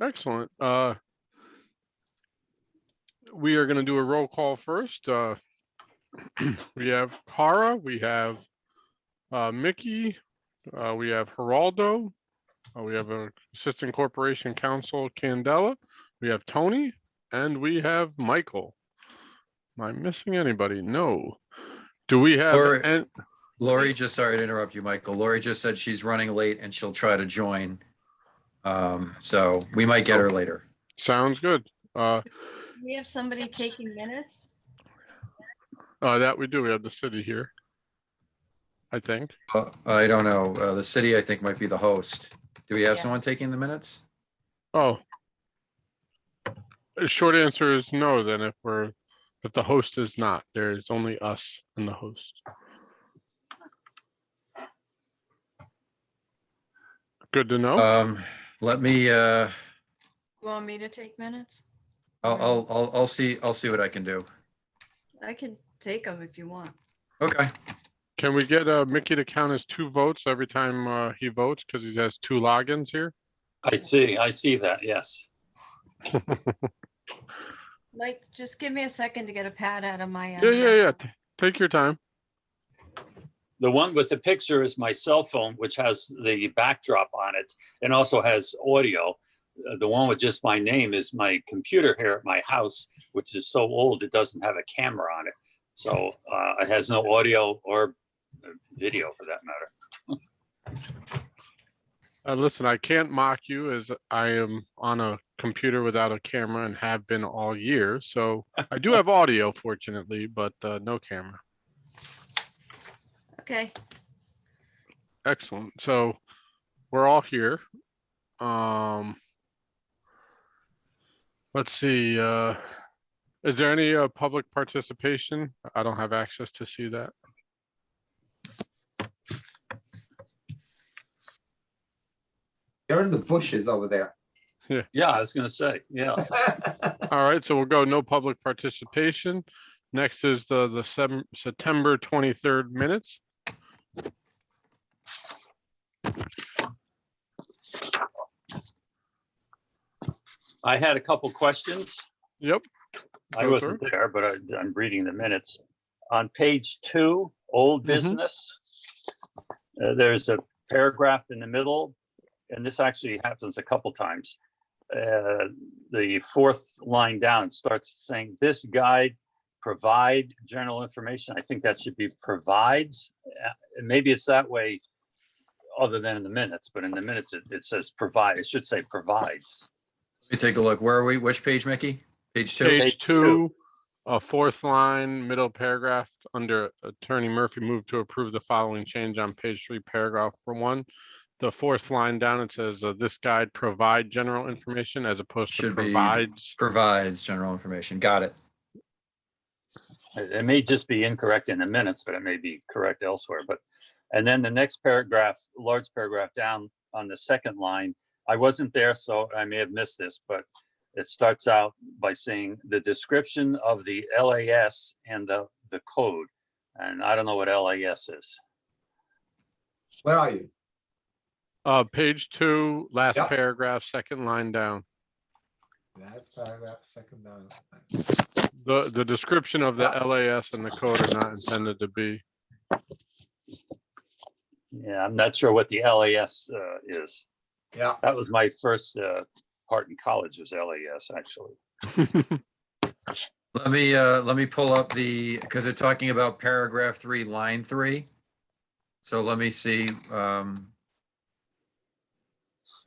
Excellent. We are going to do a roll call first. We have Cara, we have Mickey, we have Geraldo, we have Assistant Corporation Counsel Candela, we have Tony, and we have Michael. Am I missing anybody? No. Do we have Lori, just sorry to interrupt you, Michael. Lori just said she's running late and she'll try to join. So we might get her later. Sounds good. We have somebody taking minutes. That we do. We have the city here, I think. I don't know. The city, I think, might be the host. Do we have Yeah. someone taking the minutes? Oh. The short answer is no, then if the host is not, there's only us and the host. Good to know. Let me You want me to take minutes? I'll see what I can do. I can take them if you want. Okay. Can we get Mickey to count as 2 votes every time he votes because he has 2 logins here? I see that, yes. Mike, just give me a second to get a pad out of my Yeah. Take your time. The one with the picture is my cell phone, which has the backdrop on it and also has audio. The one with just my name is my computer here at my house, which is so old it doesn't have a camera on it. So it has no audio or video for that matter. Listen, I can't mock you as I am on a computer without a camera and have been all year. So I do have audio, fortunately, but no camera. Okay. Excellent. So we're all here. Let's see. Is there any public participation? I don't have access to see that. They're in the bushes over there. Yeah, I was going to say, yeah. All right, so we'll go no public participation. Next is the September 23rd minutes. I had a couple questions. Yep. I wasn't there, but I'm reading the minutes. On page 2, old business, there's a paragraph in the middle, and this actually happens a couple times. The 4th line down starts saying, this guide provide general information. I think that should be provides. And maybe it's that way other than in the minutes, but in the minutes it says provide. It should say provides. Let me take a look. Where are we? Which page, Mickey? Page 2? Page 2, 4th line, middle paragraph under Attorney Murphy moved to approve the following change on page 3, paragraph 1. The 4th line down, it says this guide provide general information as opposed to provides general information. Got it. It may just be incorrect in the minutes, but it may be correct elsewhere. And then the next paragraph, large paragraph down on the 2nd line, I wasn't there, so I may have missed this, but it starts out by saying the description of the LAS and the code. And I don't know what LAS is. Where are you? Page 2, last paragraph, 2nd line down. Last paragraph, 2nd down. The description of the LAS and the code are not intended to be. Yeah, I'm not sure what the LAS is. Yeah. That was my first part in college was LAS, actually. Let me pull up because they're talking about paragraph 3, line 3. So let me see. Let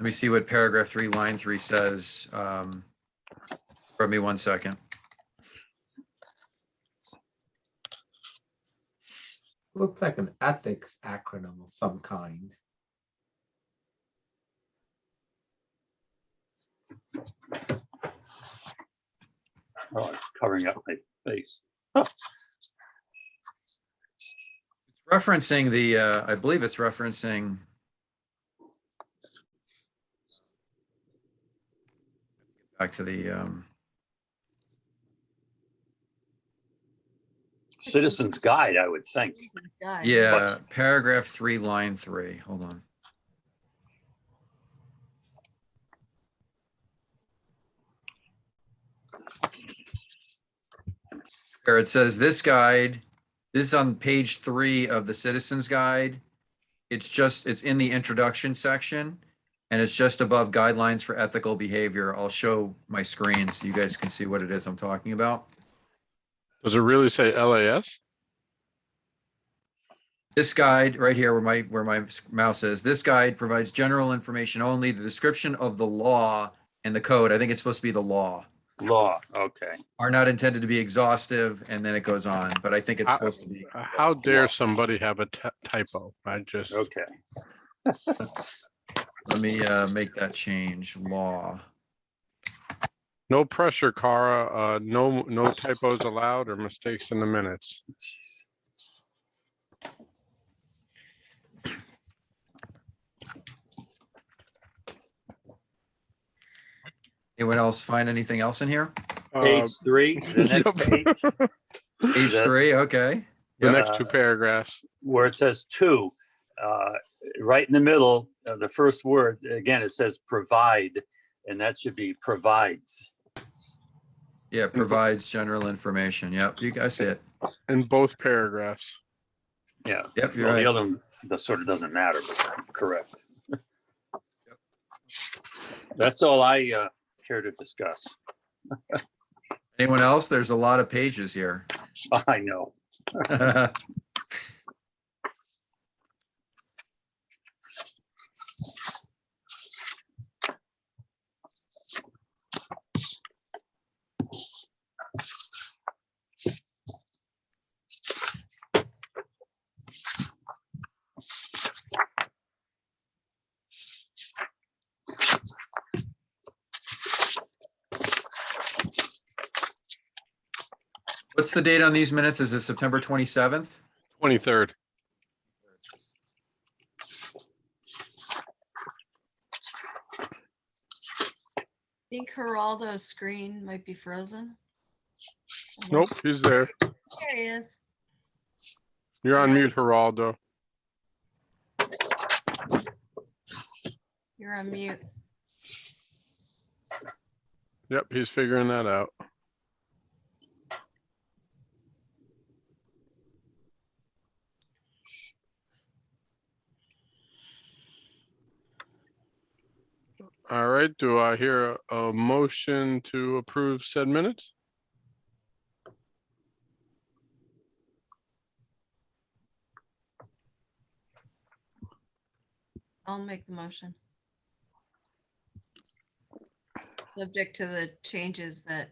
me see what paragraph 3, line 3 says. For me 1 second. Looks like an ethics acronym of some kind. Oh, it's covering up my face. It's referencing I believe it's referencing. Back to the Citizen's Guide, I would think. yeah, paragraph 3, line 3. Hold on. Here it says this guide, this is on page 3 of the Citizens Guide. It's in the introduction section and it's just above guidelines for ethical behavior. I'll show my screen so you guys can see what it is I'm talking about. Does it really say LAS? This guide right here where my mouse is, this guide provides general information only, the description of the law and the code. I think it's supposed to be the law. Law, okay. Are not intended to be exhaustive, and then it goes on, but I think it's supposed to be. How dare somebody have a typo? I just, Okay. Let me make that change, law. no pressure, Cara. No typos allowed or mistakes in the minutes. Anyone else find anything else in here? Page 3, the next yep. page, Page that- 3, okay. The Yep. next two paragraphs. where it says 2, right in the middle, the first word, again, it says provide, and that should be provides. Yeah, provides general information. Yep, you guys see it. In both paragraphs. Yeah. Yep, you're Well, the right. other one, that sort of doesn't matter, but correct. That's all I care to discuss. Anyone else? There's a lot of pages here. I know. What's the date on these minutes? Is it September 27th? 23rd. I think Geraldo's screen might be frozen. Nope, he's there. There he is. You're on mute, Geraldo. You're on mute. Yep, he's figuring that out. All right, do I hear a motion to approve said minutes? I'll make the motion. Subject to the changes that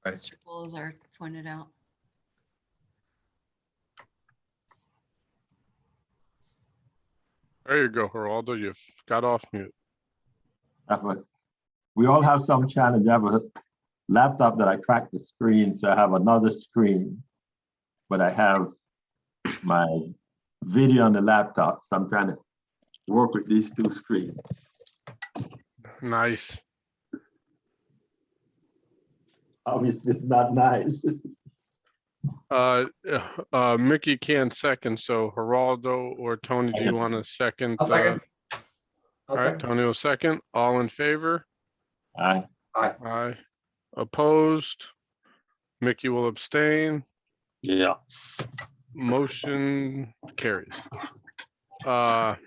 Right. Mr. Bolzar pointed out. There you go, Geraldo. You've got off mute. But we all have some challenge. I have a laptop that I crack the screen, so I have another screen, but I have my video on the laptop, so I'm trying to work with these two screens. Nice. Obviously, it's not nice. Mickey can't second, so Geraldo or Tony, do you want to second? I'll second. All right, Tony will second. All in favor? Aye. Aye. Opposed? Mickey will abstain. Yeah. Motion carries. Now,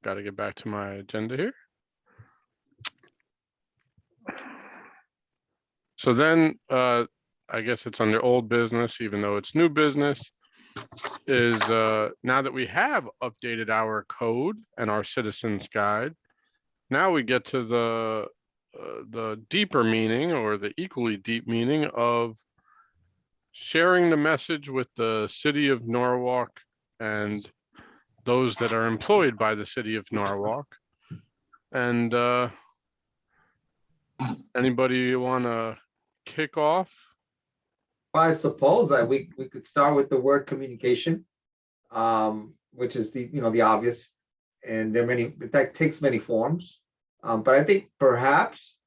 got to get back to my agenda here. So then, I guess it's under old business, even though it's new business, is now that we have updated our code and our citizens guide, now we get to the deeper meaning or the equally deep meaning of sharing the message with the city of Norwalk and those that are employed by the city of Norwalk. And anybody want to kick off? I suppose that we could start with the word communication, which is the obvious, and that takes many forms. But I think perhaps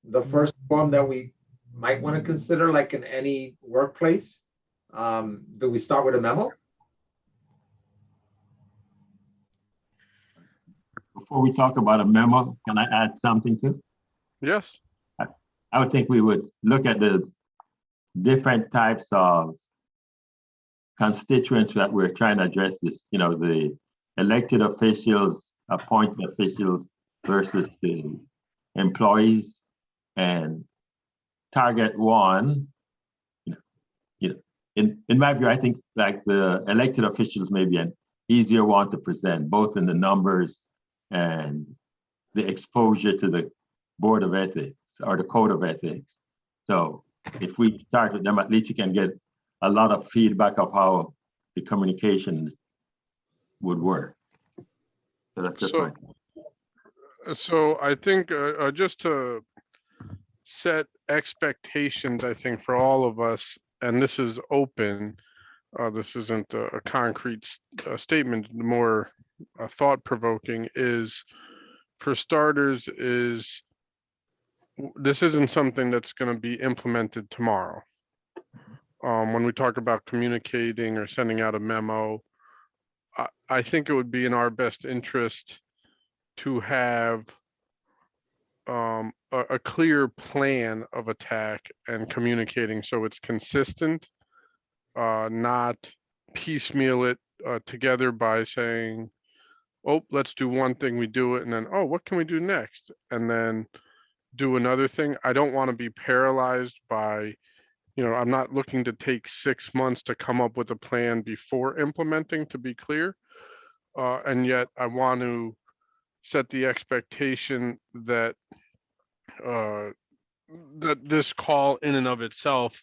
the first form that we might want to consider, like in any workplace, do we start with a memo? Before we talk about a memo, can I add something too? Yes. I would think we would look at the different types of constituents that we're trying to address this, the elected officials, appointed officials versus the employees, and target one. In my view, I think like the elected officials may be an easier one to present, both in the numbers and the exposure to the Board of Ethics or the Code of Ethics. So if we start with them, at least you can get a lot of feedback of how the communication would work. So that's just So- So I think just to set expectations, I think for all of us, and this is open, this isn't a concrete statement, more thought-provoking, is for starters is this isn't something that's going to be implemented tomorrow. When we talk about communicating or sending out a memo, I think it would be in our best interest to have a clear plan of attack and communicating so it's consistent, not piecemeal it together by saying, oh, let's do one thing, we do it, and then, oh, what can we do next? And then do another thing. I don't want to be paralyzed by, I'm not looking to take 6 months to come up with a plan before implementing, to be clear. And yet I want to set the expectation that that this call in and of itself,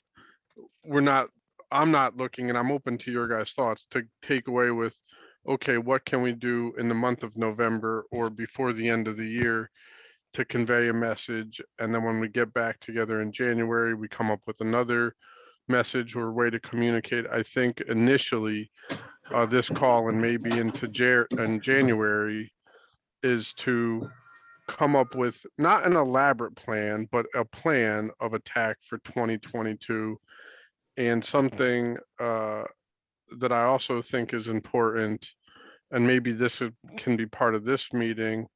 I'm not looking, and I'm open to your guys' thoughts, to take away with, okay, what can we do in the month of November or before the end of the year to convey a message? And then when we get back together in January, we come up with another message or way to communicate. I think initially this call and maybe into January is to come up with not an elaborate plan, but a plan of attack for 2022. And something that I also think is important, and maybe can be part of this meeting,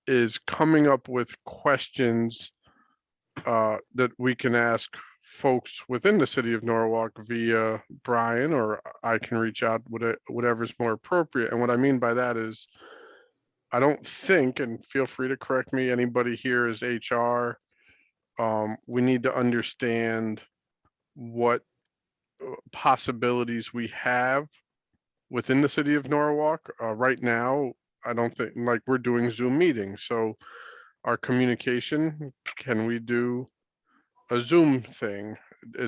is coming up with questions that we can ask folks within the city of Norwalk via Brian, or I can reach out, whatever's more appropriate. And what I mean by that is, I don't think, and feel free to correct me, anybody here is HR. We need to understand what possibilities we have within the city of Norwalk. Right now, I don't think, like, we're doing Zoom meetings. So our communication, can we do a Zoom thing?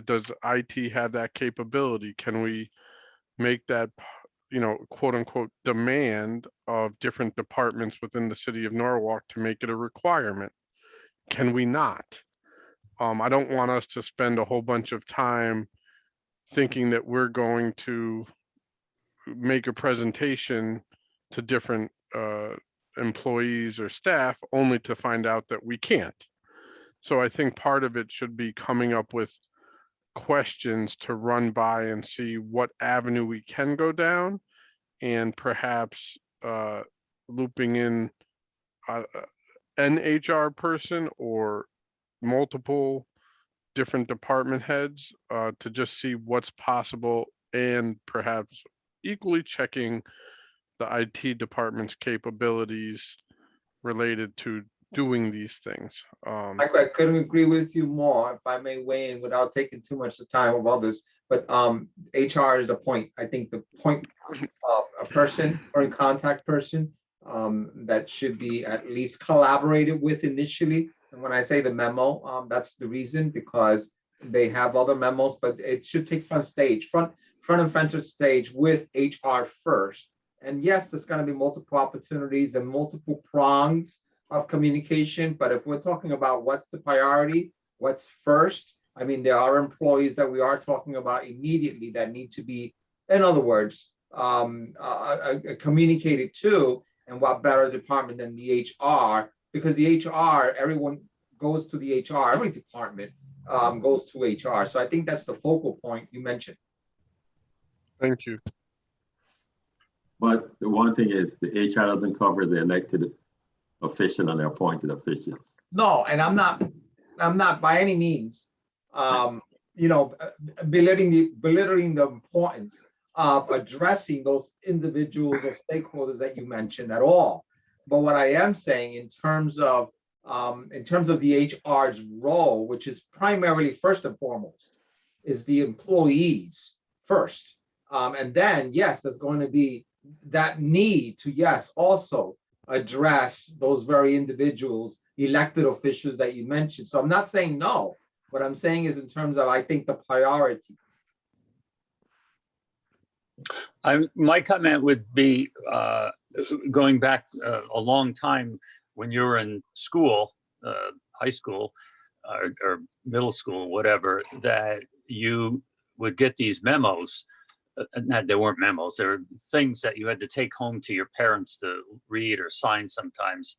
Does IT have that capability? Can we make that, quote unquote, demand of different departments within the city of Norwalk to make it a requirement? Can we not? I don't want us to spend a whole bunch of time thinking that we're going to make a presentation to different employees or staff only to find out that we can't. So I think part of it should be coming up with questions to run by and see what avenue we can go down, and perhaps looping in an HR person or multiple different department heads to just see what's possible, and perhaps equally checking the IT department's capabilities related to doing these things. Michael, I couldn't agree with you more, if I may weigh in without taking too much time of others, but HR is the point. I think the point of a person or a contact person that should be at least collaborated with initially. And when I say the memo, that's the reason, because they have other memos, but it should take front and center stage with HR first. And yes, there's going to be multiple opportunities and multiple prongs of communication, but if we're talking about what's the priority, what's first, I mean, there are employees that we are talking about immediately that need to be, in other words, communicated to, and what better department than the HR, because the HR, everyone goes to the HR, every department goes to HR. So I think that's the focal point you mentioned. Thank you. But the one thing is, the HR doesn't cover the elected official and the appointed officials. No, and I'm not, I'm not by any means, belittling the importance of addressing those individuals or stakeholders that you mentioned at all. But what I am saying in terms of the HR's role, which is primarily first and foremost, is the employees first. And then, yes, there's going to be that need to, yes, also address those very individuals, elected officials that you mentioned. So I'm not saying no. What I'm saying is in terms of, I think, the priority. My comment would be going back a long time when you were in school, high school or middle school, whatever, that you would get these memos. They weren't memos. They were things that you had to take home to your parents to read or sign sometimes.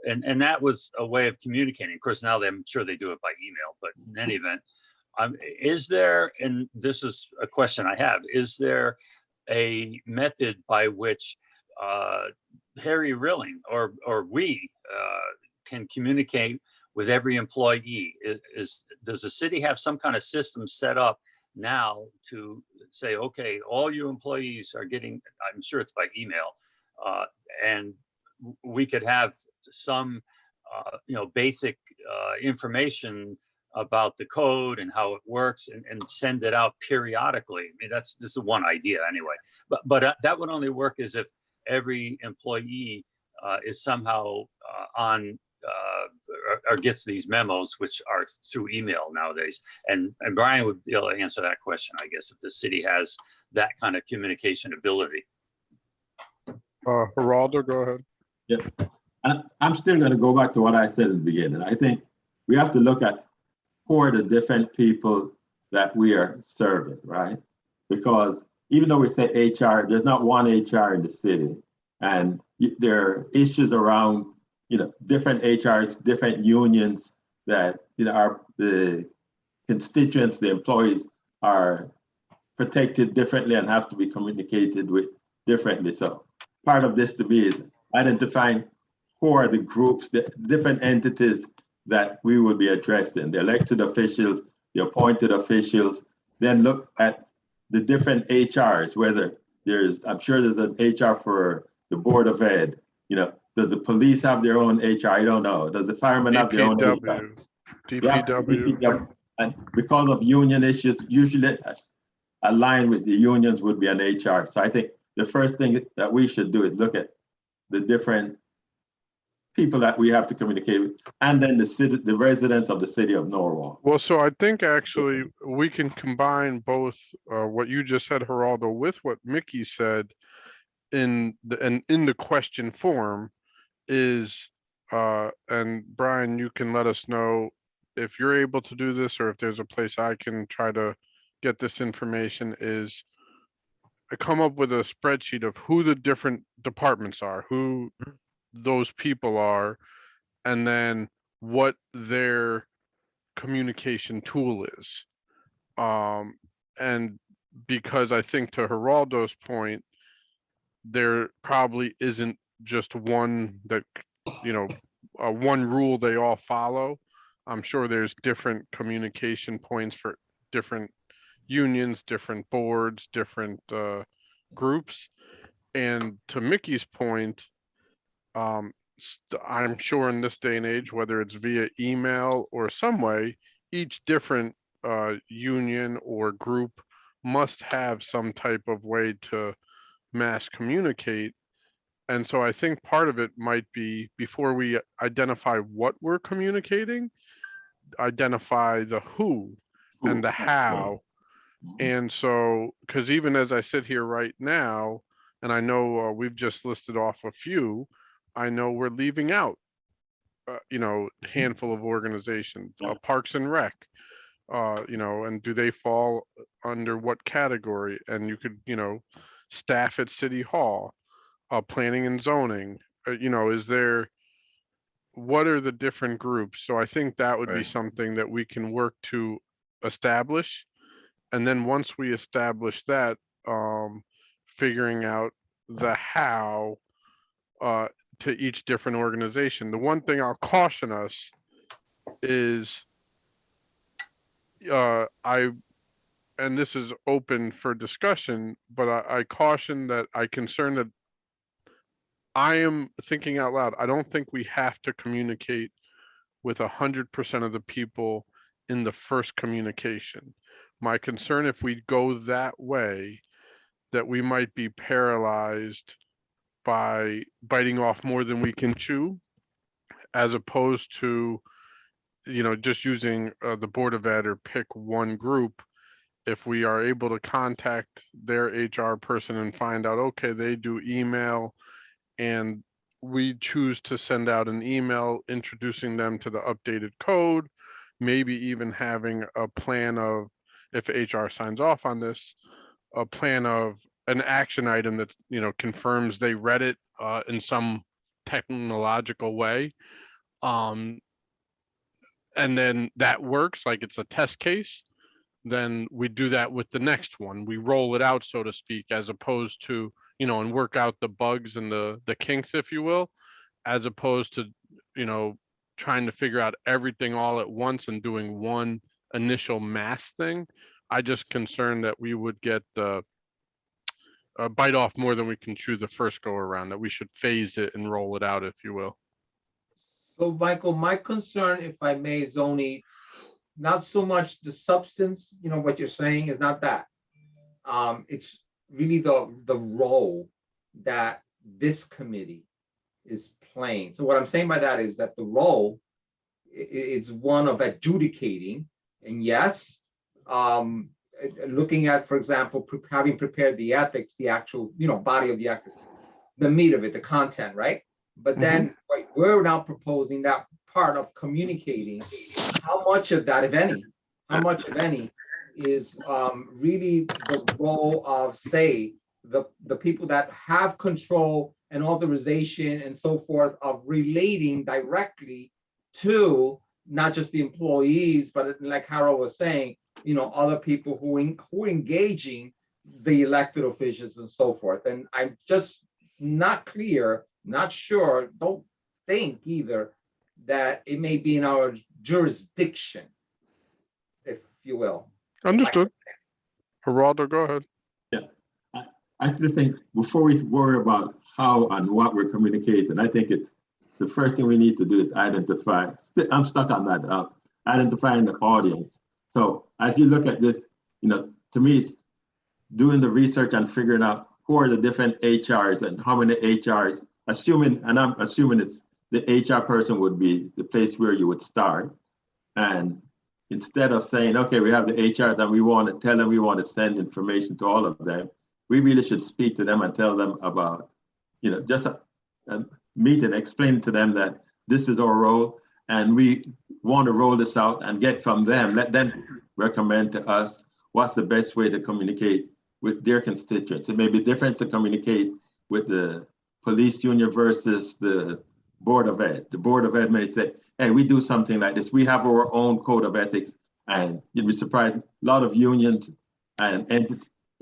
And that was a way of communicating. Of course, now I'm sure they do it by email, but in any event, is there, and this is a question I have, is there a method by which Harry Rilling or we can communicate with every employee? Does the city have some kind of system set up now to say, okay, all you employees are getting, I'm sure it's by email, and we could have some basic information about the code and how it works and send it out periodically. I mean, this is one idea anyway, but that would only work as if every employee is somehow on or gets these memos, which are through email nowadays. And Brian would be able to answer that question, I guess, if the city has that kind of communication ability. Geraldo, go ahead. Yeah, and I'm still going to go back to what I said at the beginning. I think we have to look at who are the different people that we are serving, right? Because even though we say HR, there's not one HR in the city, and there are issues around, different HRs, different unions that are the constituents, the employees are protected differently and have to be communicated with differently. So part of this to me is identifying who are the groups, the different entities that we will be addressing, the elected officials, the appointed officials, then look at the different HRs, whether I'm sure there's an HR for the Board of Ed, does the police have their own HR? I don't know. Does the firemen have their own HR? DPW. And because of union issues, usually aligned with the unions would be an HR. So I think the first thing that we should do is look at the different people that we have to communicate with, and then the residents of the city of Norwalk. Well, so I think actually we can combine both what you just said, Geraldo, with what Mickey said in the question form is, and Brian, you can let us know if you're able to do this or if there's a place I can try to get this information, is come up with a spreadsheet of who the different departments are, who those people are, and then what their communication tool is. And because I think to Geraldo's point, there probably isn't just one that, one rule they all follow. I'm sure there's different communication points for different unions, different boards, different groups. And to Mickey's point, I'm sure in this day and age, whether it's via email or some way, each different union or group must have some type of way to mass communicate. And so I think part of it might be, before we identify what we're communicating, identify the who and the how. And so, because even as I sit here right now, and I know we've just listed off a few, I know we're leaving out, handful of organizations, Parks and Rec, and do they fall under what category? And you could, staff at City Hall, planning and zoning, what are the different groups? So I think that would be Right. something that we can work to establish. And then once we establish that, figuring out the how to each different organization. The one thing I'll caution us is and this is open for discussion, but I caution that I concern that I am thinking out loud. I don't think we have to communicate with 100% of the people in the first communication. My concern, if we go that way, that we might be paralyzed by biting off more than we can chew, as opposed to, just using the Board of Ed or pick one group. If we are able to contact their HR person and find out, okay, they do email, and we choose to send out an email introducing them to the updated code, maybe even having a plan of, if HR signs off on this, a plan of an action item that, confirms they read it in some technological way. And then that works, like it's a test case, then we do that with the next one. We roll it out, so to speak, as opposed to, and work out the bugs and the kinks, if you will, as opposed to, trying to figure out everything all at once and doing one initial mass thing. I just concerned that we would get the bite off more than we can chew the first go around, that we should phase it and roll it out, if you will. So Michael, my concern, if I may, is only not so much the substance, what you're saying is not that. It's really the role that this committee is playing. So what I'm saying by that is that the role is one of adjudicating, and yes, looking at, for example, having prepared the ethics, the actual, body of the ethics, the meat of it, the content, right? But then we're now proposing that part of communicating. How much of that, if any, is really the role of, say, the people that have control and authorization and so forth of relating directly to not just the employees, but like Harold was saying, other people who are engaging the elected officials and so forth. And I'm just not clear, not sure, don't think either that it may be in our jurisdiction, if you will. Understood. Geraldo, go ahead. I just think before we worry about how and what we're communicating, I think it's the first thing we need to do is identify. I'm stuck on that, identifying the audience. So as you look at this, to me, it's doing the research and figuring out who are the different HRs and how many HRs, I'm assuming it's the HR person would be the place where you would start. And instead of saying, okay, we have the HRs and we want to tell them we want to send information to all of them, we really should speak to them and tell them about, just meet and explain to them that this is our role and we want to roll this out and get from them, let them recommend to us what's the best way to communicate with their constituents. It may be different to communicate with the police union versus the Board of Ed. The Board of Ed may say, hey, we do something like this. We have our own code of ethics, and you'd be surprised, a lot of unions and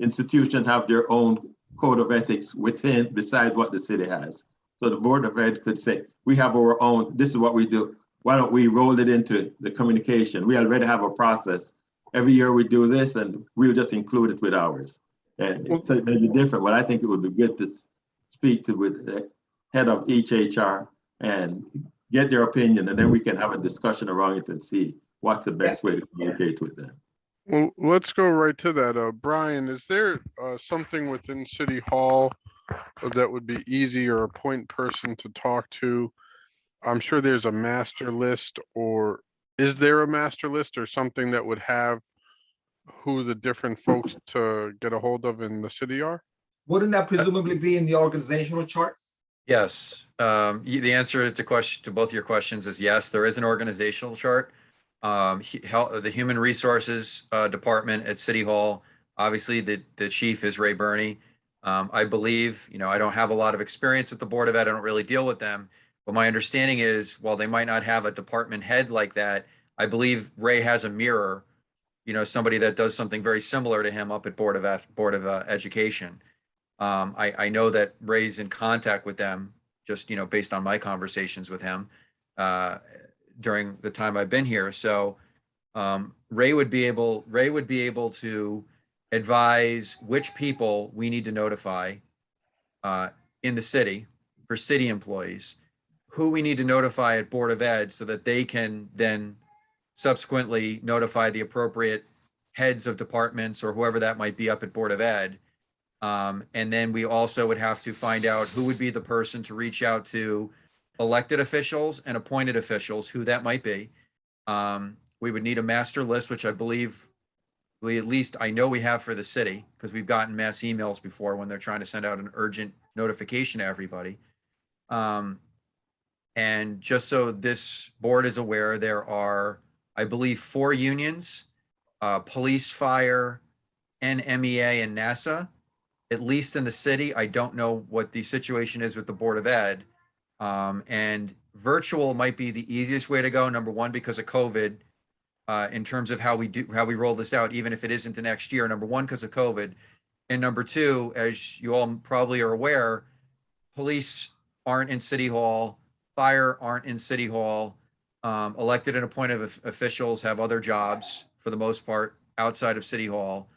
institutions have their own code of ethics besides what the city has. So the Board of Ed could say, we have our own, this is what we do. Why don't we roll it into the communication? We already have a process. Every year we do this and we'll just include it with ours. And so it may be different, but I think it would be good to speak with the head of each HR and get their opinion, and then we can have a discussion around it and see what's the best way to communicate with them. Well, let's go right to that. Brian, is there something within City Hall that would be easy, or a point person to talk to? I'm sure there's a master list, or is there a master list or something that would have who the different folks to get a hold of in the city are? Wouldn't that presumably be in the organizational chart? Yes. The answer to both your questions is yes. There is an organizational chart. The Human Resources Department at City Hall, obviously the chief is Ray Burney. I believe, I don't have a lot of experience with the Board of Ed. I don't really deal with them. But my understanding is, while they might not have a department head like that, I believe Ray has a mirror, somebody that does something very similar to him up at Board of Education. I know that Ray's in contact with them, just, based on my conversations with him, during the time I've been here. So Ray would be able to advise which people we need to notify in the city for city employees, who we need to notify at Board of Ed so that they can then subsequently notify the appropriate heads of departments or whoever that might be up at Board of Ed. And then we also would have to find out who would be the person to reach out to elected officials and appointed officials, who that might be. We would need a master list, which I believe I know we have for the city, because we've gotten mass emails before when they're trying to send out an urgent notification to everybody. And just so this board is aware, there are, I believe, 4 unions, police, fire, NMEA, and NASA, at least in the city. I don't know what the situation is with the Board of Ed. And virtual might be the easiest way to go, number one, because of COVID, in terms of how we roll this out, even if it isn't the next year, number one, because of COVID. And number two, as you all probably are aware, police aren't in City Hall, fire aren't in City Hall. Elected and appointed officials have other jobs for the most part outside of City Hall.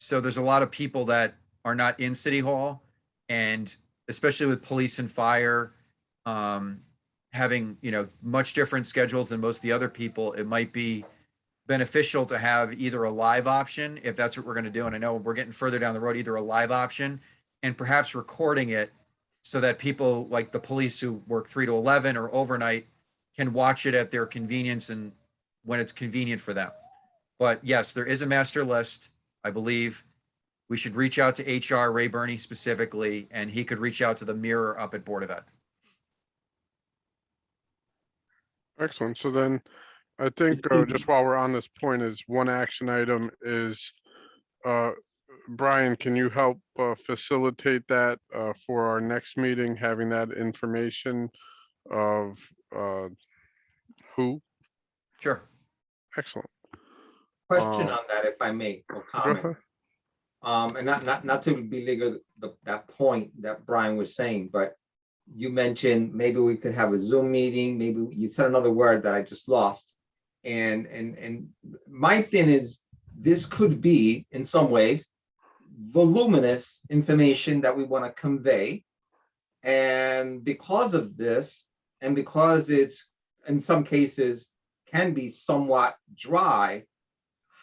So there's a lot of people that are not in City Hall, and especially with police and fire having, much different schedules than most of the other people, it might be beneficial to have either a live option, if that's what we're going to do. And I know we're getting further down the road, either a live option and perhaps recording it so that people like the police who work 3 to 11 or overnight can watch it at their convenience and when it's convenient for them. But yes, there is a master list. I believe we should reach out to HR, Ray Burney specifically, and he could reach out to the Mirror up at Board of Ed. Excellent. So then I think just while we're on this point, is one action item is, Brian, can you help facilitate that for our next meeting, having that information of who? Sure. Excellent. Question Oh. on that, if I may, or Go comment. ahead. And not to belabor that point that Brian was saying, but you mentioned maybe we could have a Zoom meeting, maybe you said another word that I just lost. And my thing is, this could be, in some ways, voluminous information that we want to convey. And because of this, and because it's, in some cases, can be somewhat dry,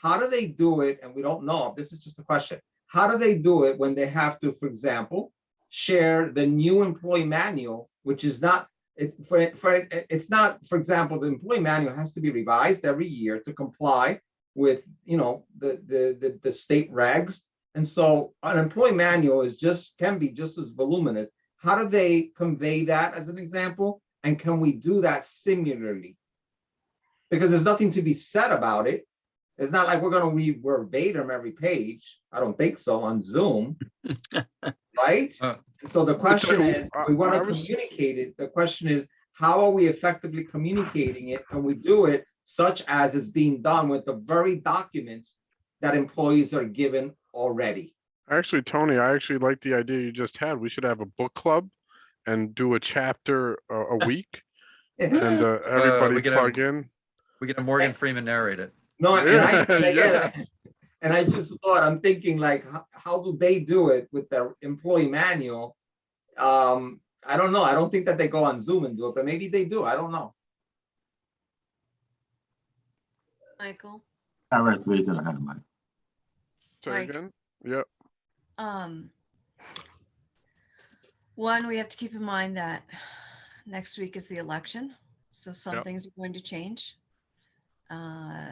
how do they do it? And we don't know, this is just a question. How do they do it when they have to, for example, share the new employee manual, which is not, it's not, for example, the employee manual has to be revised every year to comply with, the state regs. And so an employee manual can be just as voluminous. How do they convey that as an example? And can we do that similarly? Because there's nothing to be said about it. It's not like we're going to read verbatim every page. I don't think so on Zoom, right? So the question is, we want to communicate it. The question is, how are we effectively communicating it? Can we do it such as it's being done with the very documents that employees are given already? Actually, Tony, I actually like the idea you just had. We should have a book club and do a chapter a week, and everybody plug in. We get a Morgan Freeman narrate it. No, Yeah. and I just thought, I'm thinking like, how do they do it with their employee manual? I don't know. I don't think that they go on Zoom and do it, but maybe they do. I don't know. Michael, Kara's raising her hand, Mike. Say Mike. again? Yep. One, we have to keep in mind that next week is the election, so some Yep. things are going to change.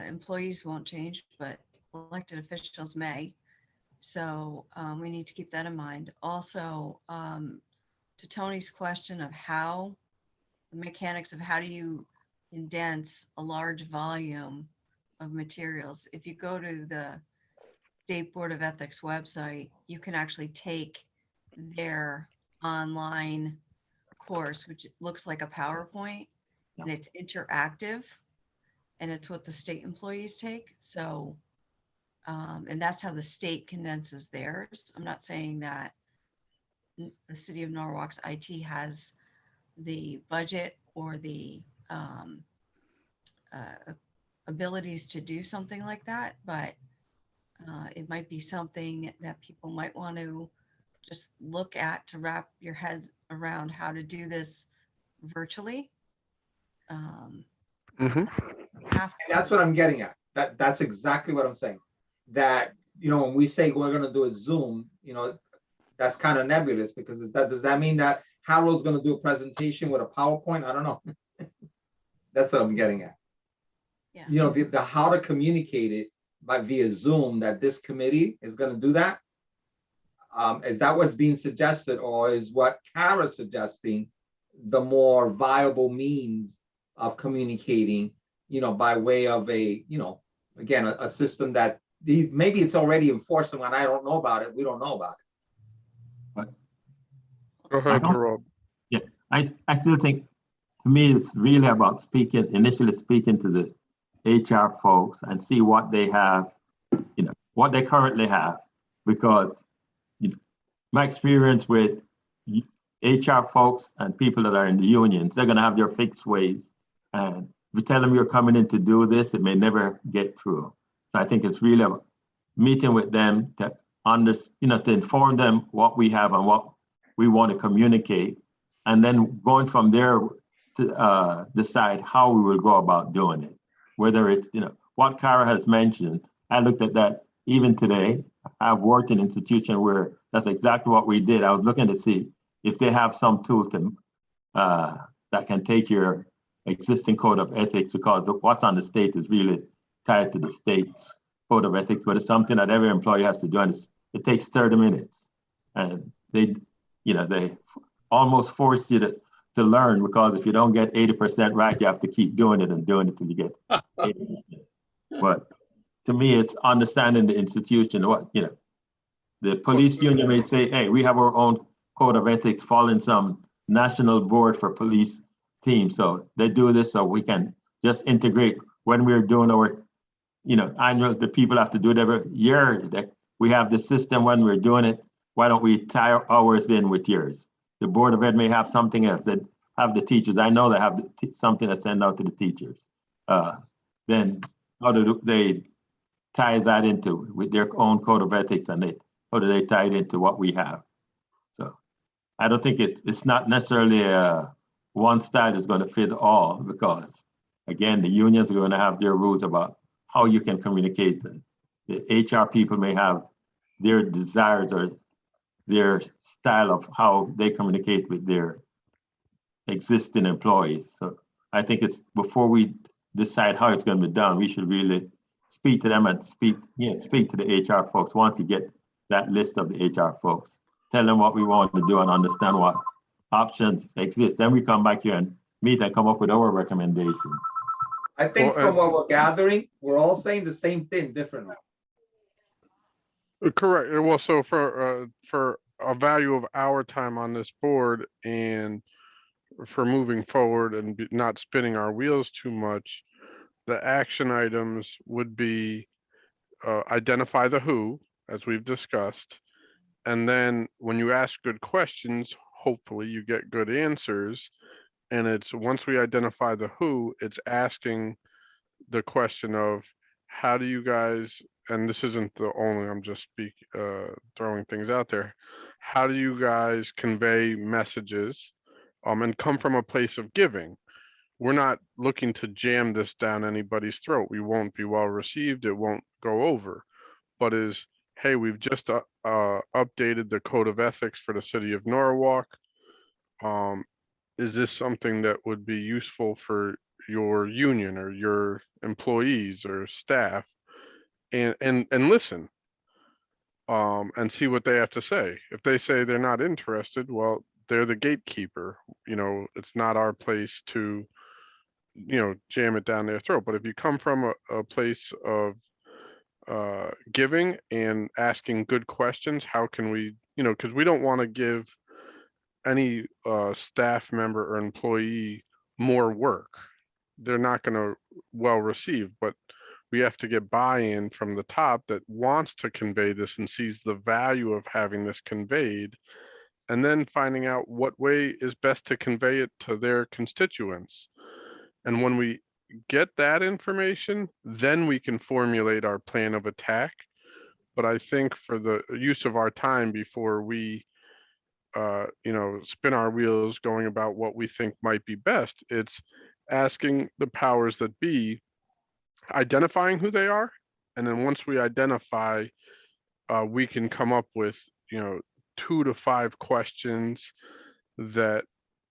Employees won't change, but elected officials may. So we need to keep that in mind. Also, to Tony's question of how, the mechanics of how do you condense a large volume of materials. If you go to the State Board of Ethics website, you can actually take their online course, which looks like a PowerPoint, and it's interactive, and it's what the state employees take. So, and that's how the state condenses theirs. I'm not saying that the city of Norwalk's IT has the budget or the abilities to do something like that, but it might be something that people might want to just look at to wrap your heads around how to do this virtually. Mhm. Have And that's what I'm getting at. That's exactly what I'm saying. That, when we say we're gonna do a Zoom, that's kind of nebulous, because does that mean that Harold's gonna do a presentation with a PowerPoint? I don't know. That's what I'm getting at. Yeah. The how to communicate it via Zoom, that this committee is gonna do that. Is that what's being suggested, or is what Kara's suggesting the more viable means of communicating, by way of again, a system that maybe it's already enforced, and when I don't know about it, we don't know about it. Go ahead, don't- Harold. I still think, to me, it's really about initially speaking to the HR folks and see what they have, what they currently have. Because my experience with HR folks and people that are in the unions, they're going to have their fixed ways. And if you tell them you're coming in to do this, it may never get through. So I think it's really about meeting with them to to inform them what we have and what we want to communicate, and then going from there to decide how we will go about doing it. Whether it's, what Kara has mentioned, I looked at that even today. I've worked in an institution where that's exactly what we did. I was looking to see if they have some tools that can take your existing code of ethics, because what's on the state is really tied to the state's code of ethics, but it's something that every employee has to do, and it takes 30 minutes. And they almost force you to learn, because if you don't get 80% right, you have to keep doing it and doing it till you get 80%. But to me, it's understanding the institution. The police union may say, hey, we have our own code of ethics following some national board for police teams. So they do this so we can just integrate when we're doing our, annual, the people have to do it every year. That we have the system when we're doing it. Why don't we tie ours in with yours? The Board of Ed may have something else that have the teachers. I know they have something to send out to the teachers. Then how do they tie that into with their own code of ethics, and how do they tie it into what we have? So I don't think it's not necessarily one style is going to fit all, because again, the unions are going to have their rules about how you can communicate. The HR people may have their desires or their style of how they communicate with their existing employees. So I think it's before we decide how it's going to be done, we should really speak to them and speak to the HR folks. Once you get that list of the HR folks, tell them what we want to do and understand what options exist. Then we come back here and meet and come up with our recommendation. I think Well, from what we're gathering, we're all saying the same thing differently. Correct. Well, so for a value of our time on this board and for moving forward and not spinning our wheels too much, the action items would be identify the who, as we've discussed. And then when you ask good questions, hopefully you get good answers. And it's once we identify the who, it's asking the question of how do you guys, and this isn't the only, I'm just throwing things out there. How do you guys convey messages and come from a place of giving? We're not looking to jam this down anybody's throat. We won't be well received. It won't go over. But hey, we've just updated the code of ethics for the city of Norwalk. Is this something that would be useful for your union or your employees or staff? And listen, and see what they have to say. If they say they're not interested, well, they're the gatekeeper. It's not our place to, jam it down their throat. But if you come from a place of giving and asking good questions, how can we, because we don't want to give any staff member or employee more work. They're not going to well receive, but we have to get buy-in from the top that wants to convey this and sees the value of having this conveyed. and then finding out what way is best to convey it to their constituents. And when we get that information, then we can formulate our plan of attack. But I think for the use of our time before we, spin our wheels going about what we think might be best, it's asking the powers that be, identifying who they are. And then once we identify, we can come up with, 2 to 5 questions that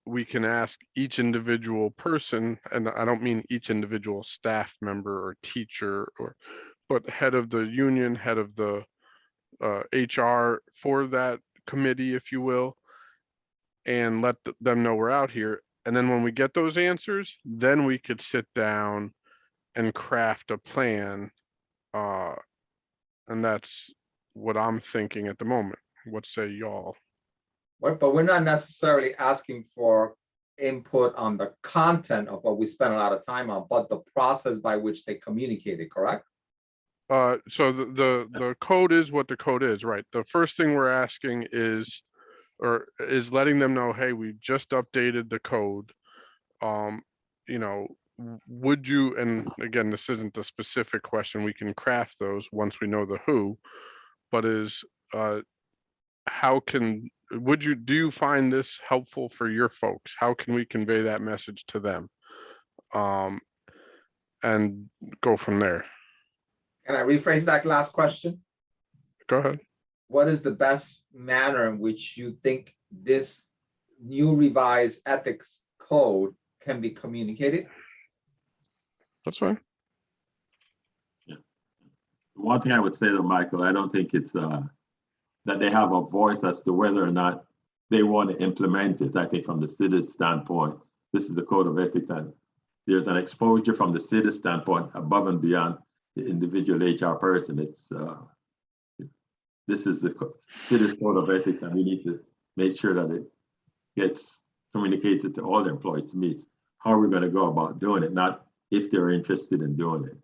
we can ask each individual person, and I don't mean each individual staff member or teacher, but head of the union, head of the HR for that committee, if you will, and let them know we're out here. And then when we get those answers, then we could sit down and craft a plan. And that's what I'm thinking at the moment. What say y'all? But we're not necessarily asking for input on the content of what we spend a lot of time on, but the process by which they communicate it, correct? So the code is what the code is, right? The first thing we're asking is letting them know, hey, we just updated the code. Would you, and again, this isn't the specific question, we can craft those once we know the who, but is, do you find this helpful for your folks? How can we convey that message to them? And go from there. Can I rephrase that last question? Go ahead. What is the best manner in which you think this new revised ethics code can be communicated? That's fine. One thing I would say to Michael, I don't think it's that they have a voice as to whether or not they want to implement it. I think from the city standpoint, this is the code of ethics, and there's an exposure from the city standpoint above and beyond the individual HR person. It's this is the city's code of ethics, and we need to make sure that it gets communicated to all the employees to meet how we're going to go about doing it, not if they're interested in doing it.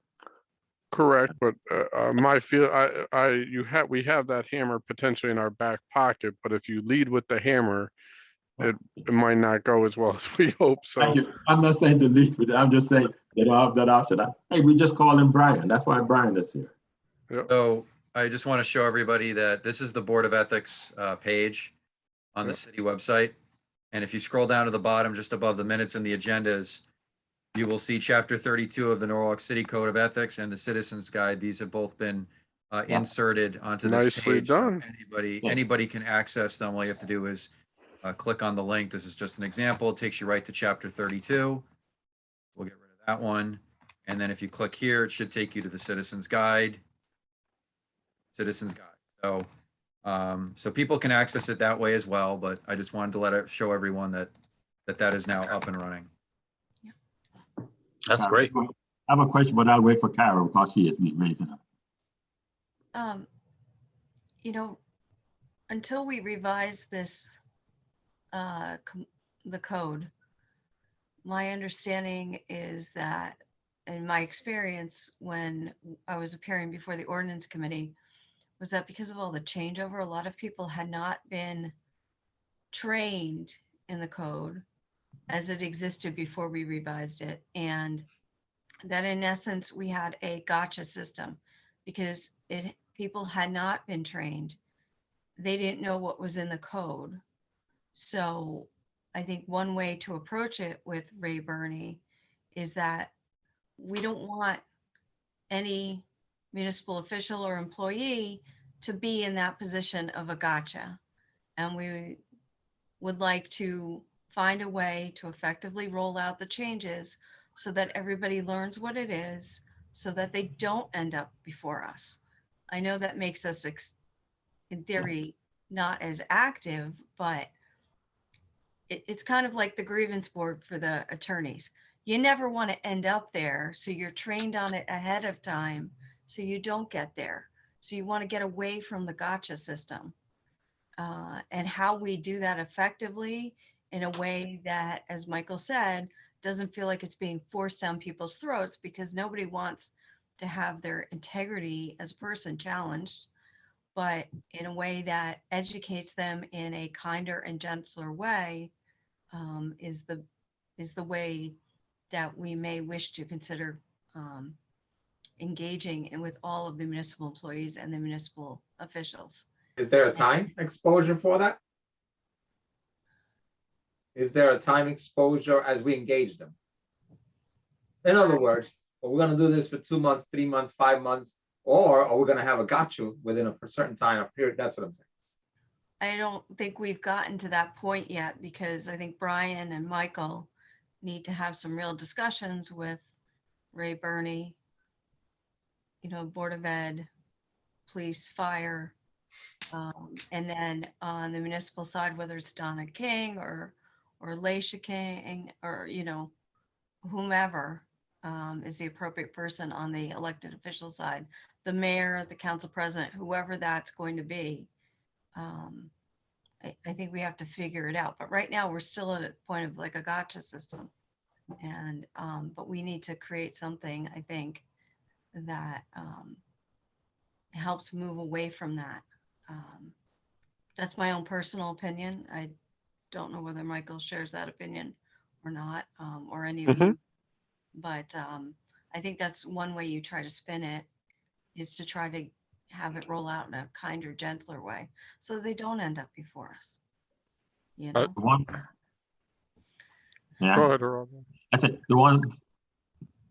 Correct, but we have that hammer potentially in our back pocket, but if you lead with the hammer, it might not go as well as we hope. So Thank you. I'm not saying to leave with it. I'm just saying they don't have that option. Hey, we just call him Brian. That's why Brian is here. So I just want to show everybody that this is the Board of Ethics page on the Yep. city website. And if you scroll down to the bottom, just above the minutes and the agendas, you will see Chapter 32 of the Norwalk City Code of Ethics and the Citizens Guide. These have both been inserted onto this Nicely page. So done. anybody can access them. All you have to do is click on the link. This is just an example. It takes you right to Chapter 32. We'll get rid of that one. And then if you click here, it should take you to the Citizens Guide. So, so people can access it that way as well, but I just wanted to show everyone that is now up and running. That's great. I have a question, but I'll wait for Carol because she is raising it. Until we revise this, the code, my understanding is that, in my experience when I was appearing before the ordinance committee, was that because of all the changeover, a lot of people had not been trained in the code as it existed before we revised it. And that in essence, we had a gotcha system because people had not been trained. They didn't know what was in the code. So I think one way to approach it with Ray Burney is that we don't want any municipal official or employee to be in that position of a gotcha. And we would like to find a way to effectively roll out the changes so that everybody learns what it is, so that they don't end up before us. I know that makes us, in theory, not as active, but it's kind of like the grievance board for the attorneys. You never want to end up there, so you're trained on it ahead of time, so you don't get there. So you want to get away from the gotcha system. And how we do that effectively in a way that, as Michael said, doesn't feel like it's being forced down people's throats, because nobody wants to have their integrity as a person challenged. but in a way that educates them in a kinder and gentler way, is the way that we may wish to consider engaging in with all of the municipal employees and the municipal officials. Is there a time exposure for that? Is there a time exposure as we engage them? In other words, are we gonna do this for 2 months, 3 months, 5 months, or are we gonna have a gotcha within a certain time or period? That's what I'm saying. I don't think we've gotten to that point yet, because I think Brian and Michael need to have some real discussions with Ray Burney, Board of Ed, police, fire. And then on the municipal side, whether it's Donna King or Laisha King or, whomever is the appropriate person on the elected official side, the mayor, the council president, whoever that's going to be. I think we have to figure it out. But right now we're still at a point of like a gotcha system. And, but we need to create something, I think, that helps move away from that. That's my own personal opinion. I don't know whether Michael shares that opinion or not, or any of you. But I think that's one way you try to spin it, is to try to have it roll out in a kinder, gentler way, so they don't end up before us. The one, Go yeah, ahead, Geraldo. I said, the one,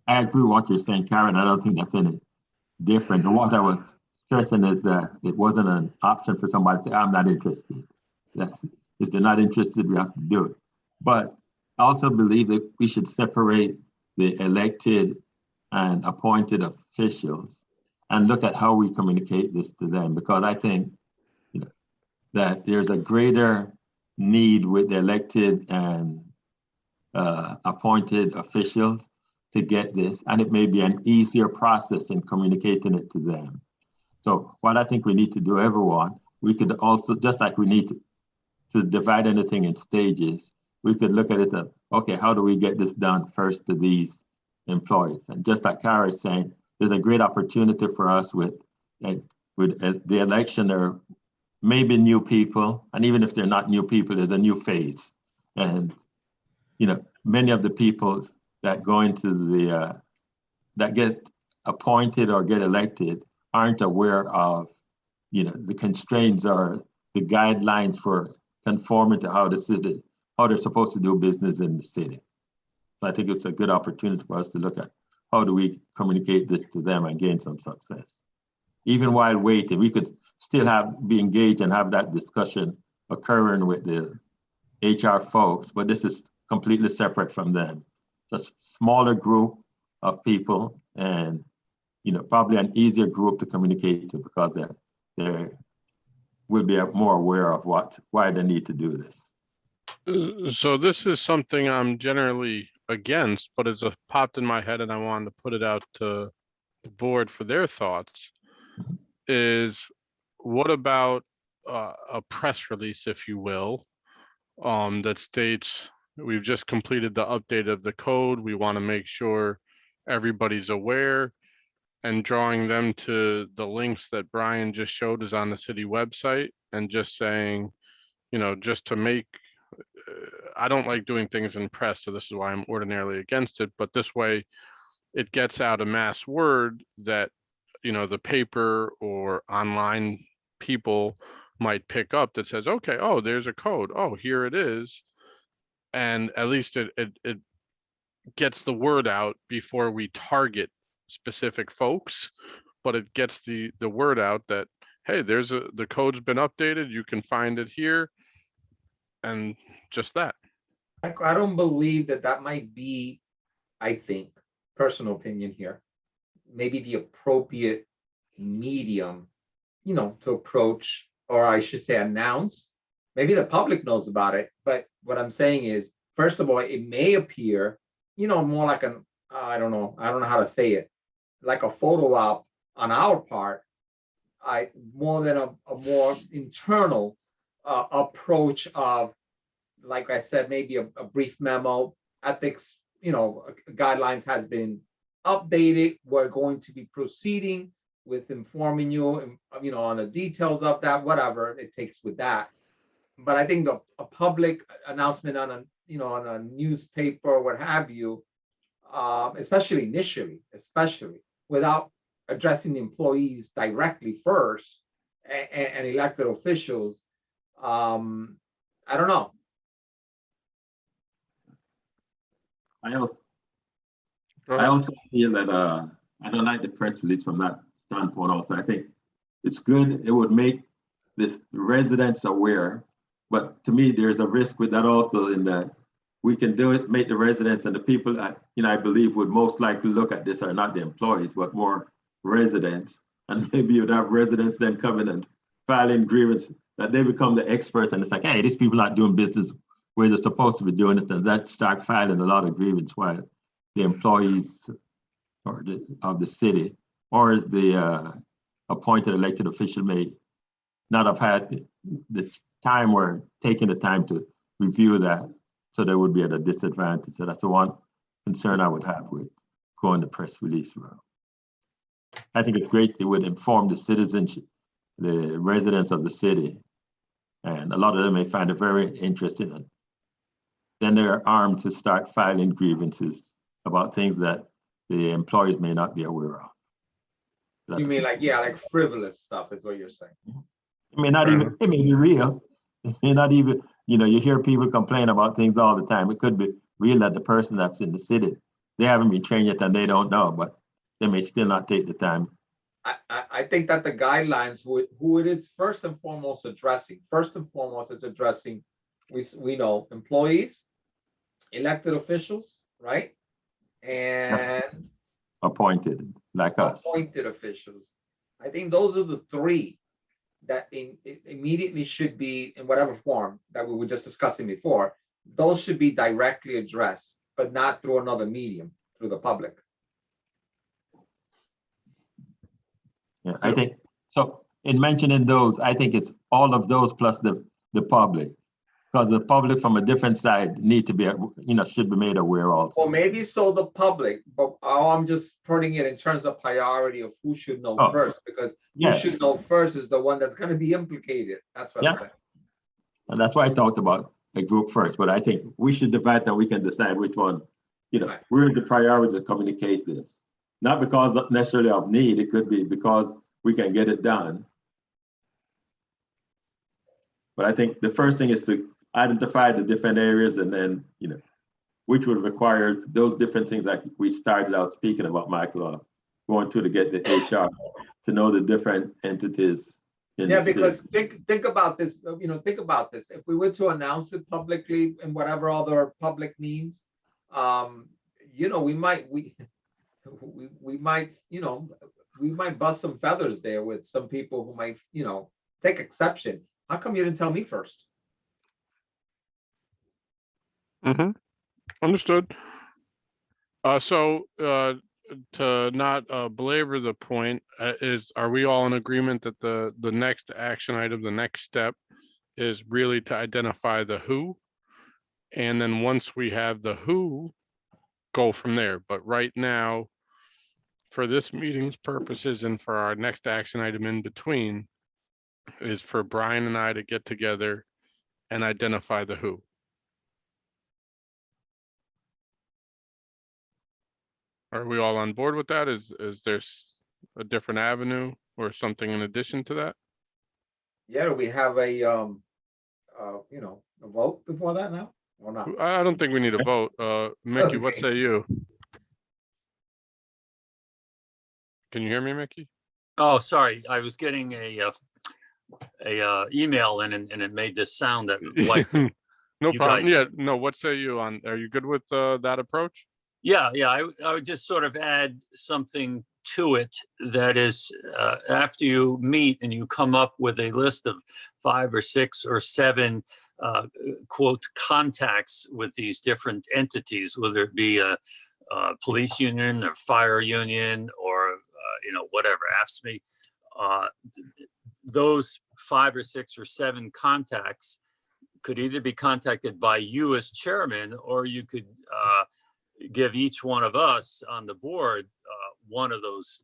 I agree with what you're saying, Karen. I don't think that's any different. The one I was stressing is that it wasn't an option for somebody to say, I'm not interested. If they're not interested, we have to do it. But I also believe that we should separate the elected and appointed officials and look at how we communicate this to them, because I think that there's a greater need with the elected and appointed officials to get this, and it may be an easier process in communicating it to them. So what I think we need to do, everyone, we could also, just like we need to divide anything in stages, we could look at it as, okay, how do we get this done first to these employees? And just like Kara is saying, there's a great opportunity for us with the election. There may be new people, and even if they're not new people, there's a new phase. And many of the people that go into the that get appointed or get elected aren't aware of the constraints or the guidelines for conforming to how the city, how they're supposed to do business in the city. So I think it's a good opportunity for us to look at how do we communicate this to them and gain some success. Even while waiting, we could still be engaged and have that discussion occurring with the HR folks, but this is completely separate from them. Just smaller group of people, and probably an easier group to communicate to, because they will be more aware of why they need to do this. So this is something I'm generally against, but it's popped in my head and I wanted to put it out to the board for their thoughts. Is what about a press release, if you will, that states we've just completed the update of the code. We want to make sure everybody's aware, and drawing them to the links that Brian just showed is on the city website, and just saying, just to make, I don't like doing things in press, so this is why I'm ordinarily against it, but this way it gets out a mass word that, the paper or online people might pick up that says, okay, oh, there's a code. Oh, here it is. And at least it gets the word out before we target specific folks, but it gets the word out that, hey, the code's been updated. You can find it here. And just that. I don't believe that might be, I think, personal opinion here, maybe the appropriate medium, to approach, or I should say announce. Maybe the public knows about it, but what I'm saying is, first of all, it may appear, more like I don't know how to say it, like a photo op on our part, more than a more internal approach of, like I said, maybe a brief memo. Ethics, guidelines has been updated. We're going to be proceeding with informing you, you know, on the details of that, whatever it takes with that. But I think a public announcement on a, you know, on a newspaper, what have you, especially initially, especially without addressing the employees directly first and elected officials, I don't know. I also, Go I ahead. also feel that, I don't like the press release from that standpoint also. I think it's good. It would make this residents aware, but to me, there's a risk with that also in that we can do it, make the residents and the people that, you know, I believe would most likely look at this are not the employees, but more residents. And maybe you'd have residents then coming and filing grievance that they become the experts and it's like, hey, these people not doing business where they're supposed to be doing it, and that start filing a lot of grievance while the employees or of the city or the appointed elected official may not have had the time or taking the time to review that. So they would be at a disadvantage. So that's the one concern I would have with going the press release route. I think it's great. It would inform the citizens, the residents of the city, and a lot of them may find it very interesting. And then they're armed to start filing grievances about things that the employees may not be aware of. You mean like, yeah, like frivolous stuff is what you're saying. It may not even, it may be real. It may not even, you know, you hear people complain about things all the time. It could be real that the person that's in the city, they haven't been trained yet and they don't know, but they may still not take the time. I think that the guidelines would, who it is first and foremost addressing, is addressing, we know employees, elected officials, right? And Appointed, like us. appointed officials. I think those are the three that immediately should be, in whatever form that we were just discussing before, those should be directly addressed, but not through another medium, through the public. Yeah, I think, so in mentioning those, I think it's all of those plus the public. Because the public from a different side need to be, you know, should be made aware also. Well, maybe so the public, but I'm just putting it in terms of priority of who should know Oh, first, because who yes. should know first is the one that's gonna be implicated. That's what I'm Yeah. saying. And that's why I talked about a group first, but I think we should divide that we can decide which one, you know, Right. where's the priority to communicate this. Not because necessarily of need, it could be because we can get it done. But I think the first thing is to identify the different areas and then, you know, which would require those different things like we started out speaking about, Michael, going to get the HR to know the different entities. In Yeah, the city. because think about this, you know, think about this. If we were to announce it publicly in whatever other public means, you know, we might, you know, we might bust some feathers there with some people who might, you know, take exception. How come you didn't tell me first? Mm-hmm. Understood. To not belabor the point, are we all in agreement that the next action item, the next step is really to identify the who? And then once we have the who, go from there. But right now, for this meeting's purposes and for our next action item in between, is for Brian and I to get together and identify the who. Are we all on board with that? Is there a different avenue or something in addition to that? Yeah, do we have a, you know, a vote before that now or not? I don't think we need a vote. Mickey, what Okay. say you? Can you hear me, Mickey? Oh, sorry, I was getting a email and it made this sound that like, No you problem. guys- Yeah, no, what say you on, are you good with that approach? yeah, I would just sort of add something to it that is, after you meet and you come up with a list of 5 or 6 or 7 quote contacts with these different entities, whether it be a police union or fire union or you know, whatever, AFSCME, those 5 or 6 or 7 contacts could either be contacted by you as chairman, or you could give each one of us on the board one of those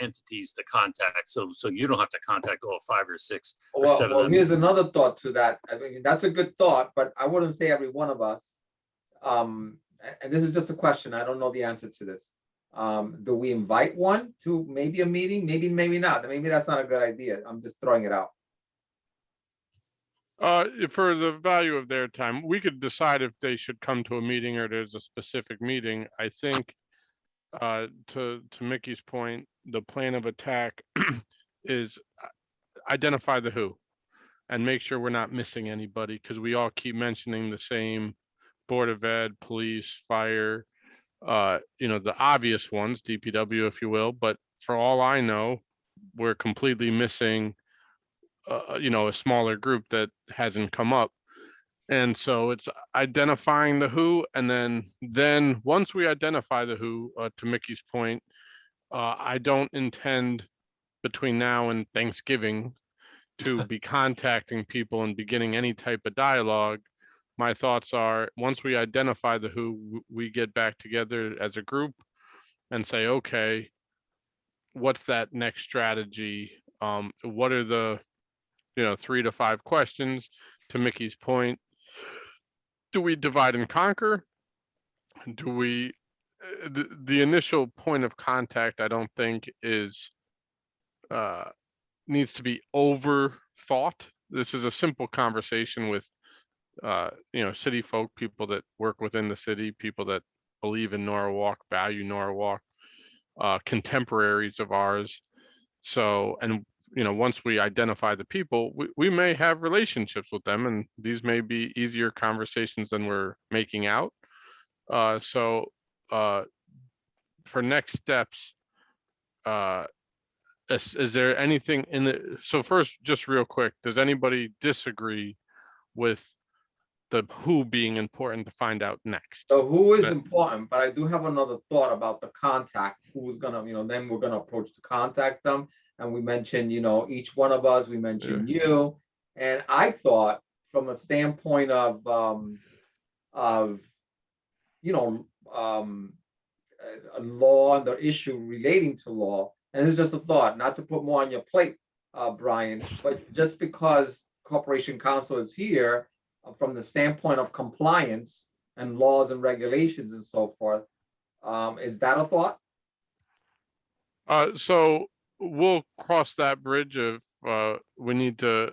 entities to contact, so you don't have to contact all 5 or 6 or Well, 7 well, of here's them. another thought to that. I mean, that's a good thought, but I wouldn't say every one of us. And this is just a question. I don't know the answer to this. Do we invite one to maybe a meeting? Maybe not. Maybe that's not a good idea. I'm just throwing it out. For the value of their time, we could decide if they should come to a meeting or there's a specific meeting. I think, to Mickey's point, the plan of attack is identify the who and make sure we're not missing anybody, because we all keep mentioning the same Board of Ed, police, fire, the obvious ones, DPW, if you will, but for all I know, we're completely missing a smaller group that hasn't come up. And so it's identifying the who, and then once we identify the who, to Mickey's point, I don't intend between now and Thanksgiving to be contacting people and beginning any type of dialogue. My thoughts are, once we identify the who, we get back together as a group and say, okay, what's that next strategy? What are the 3 to 5 questions? To Mickey's point, do we divide and conquer? Do we, the initial point of contact, I don't think is, needs to be overthought. This is a simple conversation with, city folk, people that work within the city, people that believe in Norwalk, value Norwalk, contemporaries of ours. So, and once we identify the people, we may have relationships with them, and these may be easier conversations than we're making out. So for next steps, is there anything in the, so first, just real quick, does anybody disagree with the who being important to find out next? So who is That- important, but I do have another thought about the contact, who's gonna, then we're gonna approach to contact them. And we mentioned, each one of us, we mentioned you. And I thought from a standpoint of a law and the issue relating to law, and this is just a thought, not to put more on your plate, Brian, but just because Corporation Counsel is here, from the standpoint of compliance and laws and regulations and so forth, is that a thought? So we'll cross that bridge if we need to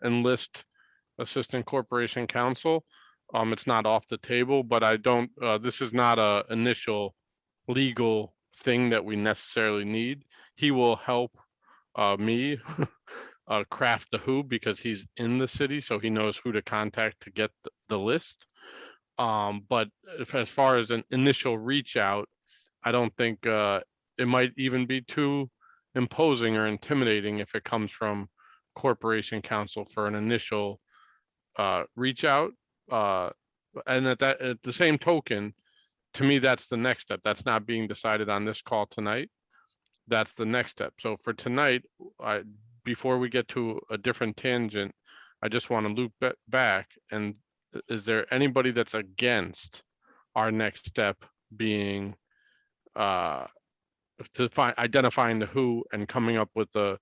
enlist Assistant Corporation Counsel. It's not off the table, but I don't, this is not a initial legal thing that we necessarily need. He will help me craft the who, because he's in the city, so he knows who to contact to get the list. But as far as an initial reach out, I don't think it might even be too imposing or intimidating if it comes from Corporation Counsel for an initial reach out. And at the same token, to me, that's the next step. That's not being decided on this call tonight. That's the next step. So for tonight, before we get to a different tangent, I just want to loop back. And is there anybody that's against our next step being identifying the who and coming up with a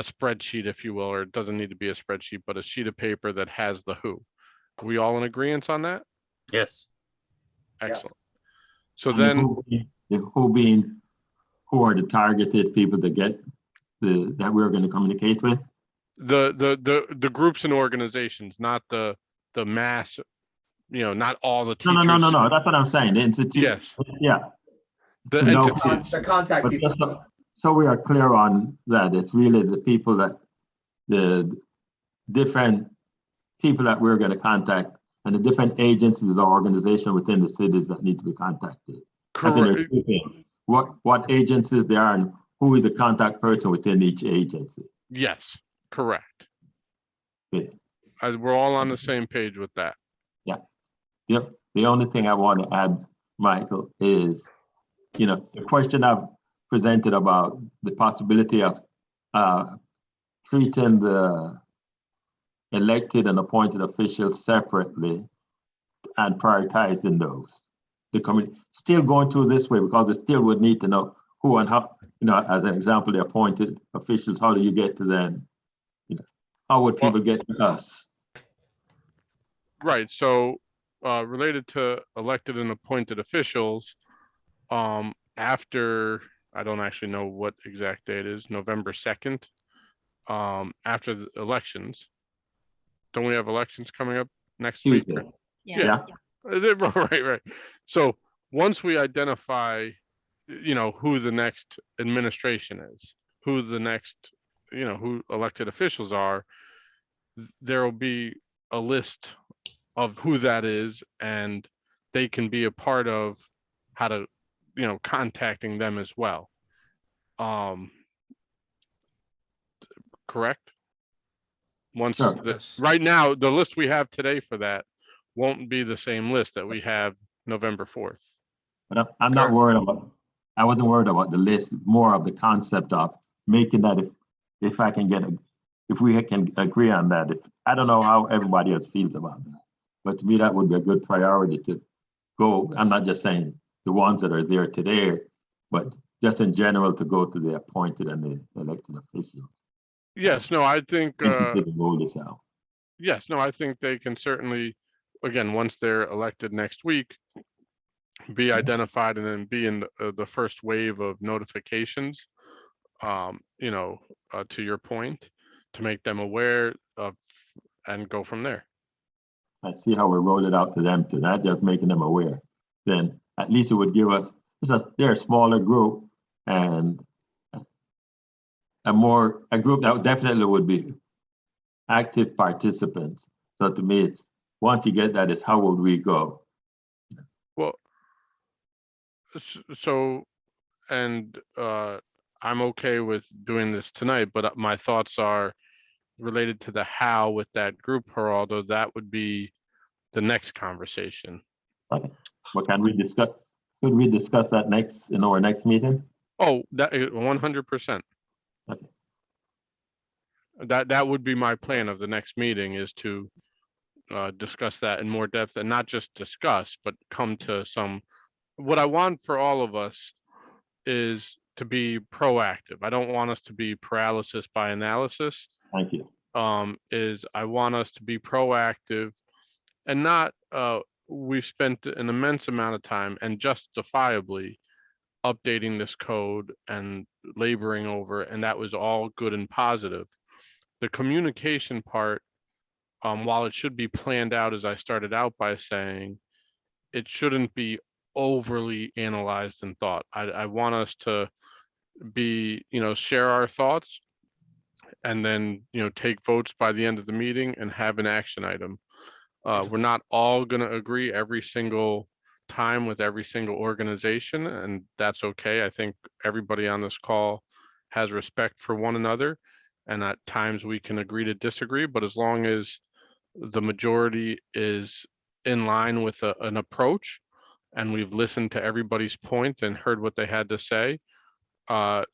spreadsheet, if you will, or it doesn't need to be a spreadsheet, but a sheet of paper that has the who? Are we all in agreement on that? Yes. Excellent. So And the then, who are the targeted people to get that we're going to communicate with? the groups and organizations, not the mass, not all the No, teachers. no. That's what I'm saying. The institute. Yes, Yeah. the No. entities. The contact But people. just so we are clear on that, it's really the people the different people that we're going to contact, and the different agencies or organizations within the cities that need to be contacted. I think there are Correct. two things. What agencies they are and who is the contact person within each agency. Yes, correct. Okay. We're all on the same page with that. Yep. The only thing I want to add, Michael, is, the question I've presented about the possibility of treating the elected and appointed officials separately and prioritizing those. The committee still going through this way, because we still would need to know who and how as an example, the appointed officials, how do you get to them? How would Well- people get to us? Right, so, related to elected and appointed officials, after, I don't actually know what exact date it is, November 2nd, after the elections. Don't we have elections coming up next week? Tuesday. or- Yes. Right, right. So once we identify, who the next administration is, who the next, who elected officials are, there will be a list of who that is, and they can be a part of how to, contacting them as well. Correct? Once, Sure. Yes. right now, the list we have today for that won't be the same list that we have November 4th. But I'm not worried about, I wasn't worried about the list, more of the concept of making that if I can if we can agree on that. I don't know how everybody else feels about that, but to me, that would be a good priority to go. I'm not just saying the ones that are there today, but just in general to go to the appointed and the elected officials. Yes, no, I think, To roll this out. yes, no, I think they can certainly, again, once they're elected next week, be identified and then be in the first wave of notifications. To your point, to make them aware of and go from there. I see how we roll it out to them too, not just making them aware. Then at least it would give us, they're a smaller group and a group that definitely would be active participants. So to me, it's once you get that, is how would we go? Well, so, and I'm okay with doing this tonight, but my thoughts are related to the how with that group, Geraldo. That would be the next conversation. Okay. What can we discuss? Could we discuss that next in our next meeting? Oh, that 100%. Okay. That would be my plan of the next meeting, is to discuss that in more depth, and not just discuss, but come to some. What I want for all of us is to be proactive. I don't want us to be paralysis by analysis. Thank you. Is I want us to be proactive and not, we've spent an immense amount of time and justifiably updating this code and laboring over it, and that was all good and positive. The communication part, while it should be planned out, as I started out by saying, it shouldn't be overly analyzed and thought. I want us to be, share our thoughts and then, take votes by the end of the meeting and have an action item. We're not all going to agree every single time with every single organization, and that's okay. I think everybody on this call has respect for one another, and at times we can agree to disagree, but as long as the majority is in line with an approach and we've listened to everybody's point and heard what they had to say,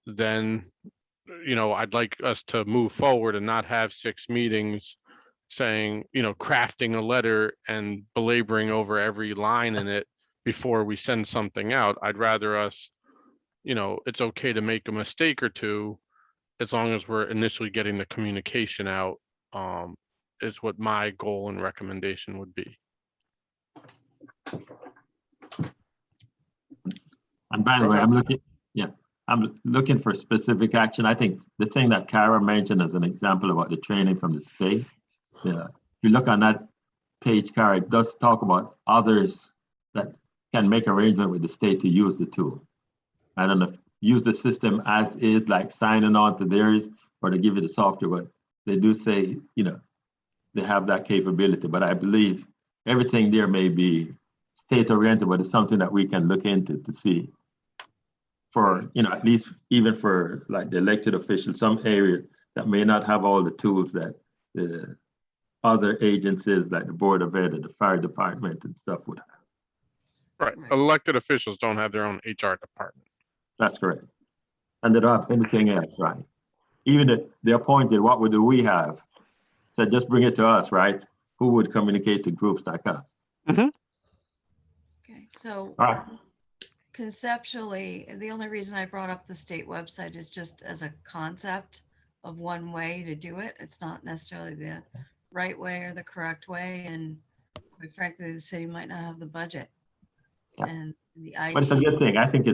then, I'd like us to move forward and not have 6 meetings saying, crafting a letter and belaboring over every line in it before we send something out. I'd rather us, it's okay to make a mistake or two, as long as we're initially getting the communication out, is what my goal and recommendation would be. And by the way, I'm looking for specific action. I think the thing that Kara mentioned as an example about the training from the state, if you look on that page, Kara, it does talk about others that can make arrangement with the state to use the tool. I don't know, if use the system as is, like signing on to theirs, or to give you the software, but they do say, they have that capability. But I believe everything there may be state oriented, but it's something that we can look into to see. For, at least even for like the elected officials, some area that may not have all the tools that the other agencies like the Board of Ed and the fire department and stuff would have. Right. Right. Elected officials don't have their own HR department. That's correct. And they don't have anything else, right? Even if they're appointed, what would we have? So just bring it to us, right? Who would communicate to groups like us? Okay, so All right. conceptually, the only reason I brought up the state website is just as a concept of one way to do it. It's not necessarily the right way or the correct way. And quite frankly, the city might not have the budget. Yeah. And the But it's a IT, good thing. I think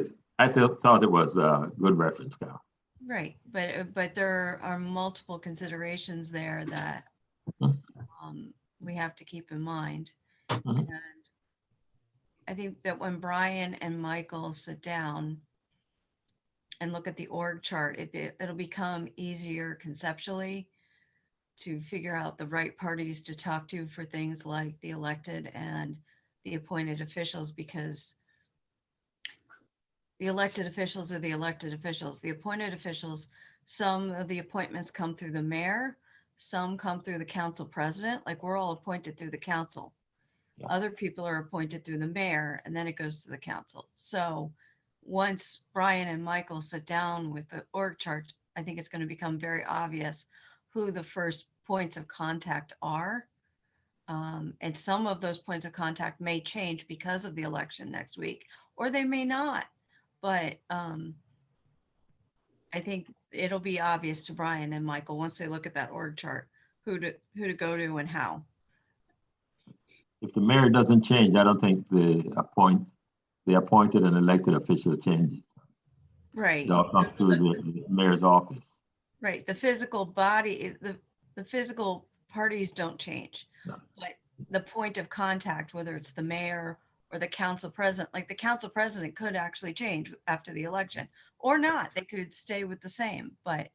thought it was a good reference, Cal. right, but there are multiple considerations there that Mhm. we have to keep in mind. Mhm. And I think that when Brian and Michael sit down and look at the org chart, it'll become easier conceptually to figure out the right parties to talk to for things like the elected and the appointed officials, because the elected officials are the elected officials. The appointed officials, some of the appointments come through the mayor, some come through the council president, like we're all appointed through the council. Yeah. Other people are appointed through the mayor, and then it goes to the council. So once Brian and Michael sit down with the org chart, I think it's going to become very obvious who the first points of contact are. And some of those points of contact may change because of the election next week, or they may not. But I think it'll be obvious to Brian and Michael once they look at that org chart, who to go to and how. If the mayor doesn't change, I don't think the appointed and elected official changes. Right. It all comes through the mayor's office. Right. The physical body, the physical parties don't change. No. But the point of contact, whether it's the mayor or the council president, like the council president could actually change after the election or not. They could stay with the same, but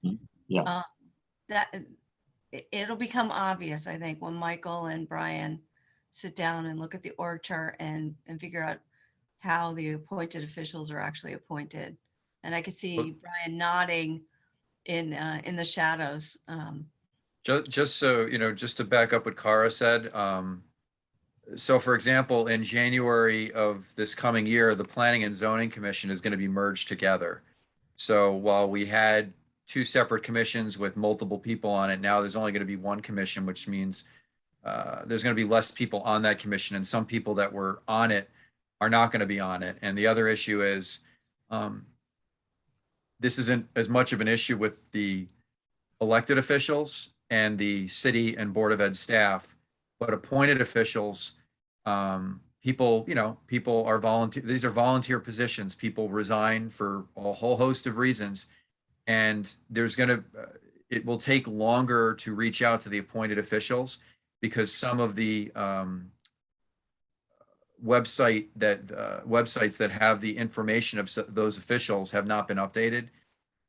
Yeah. it'll become obvious, I think, when Michael and Brian sit down and look at the org chart and figure out how the appointed officials are actually appointed. And I could see Brian nodding in the shadows. Just so, just to back up what Kara said, so for example, in January of this coming year, the Planning and Zoning Commission is going to be merged together. So while we had two separate commissions with multiple people on it, now there's only going to be one commission, which means there's going to be less people on that commission, and some people that were on it are not going to be on it. And the other issue is this isn't as much of an issue with the elected officials and the city and Board of Ed staff, but appointed officials, people are volunteer. These are volunteer positions. People resign for a whole host of reasons. And it will take longer to reach out to the appointed officials because some of the websites that have the information of those officials have not been updated.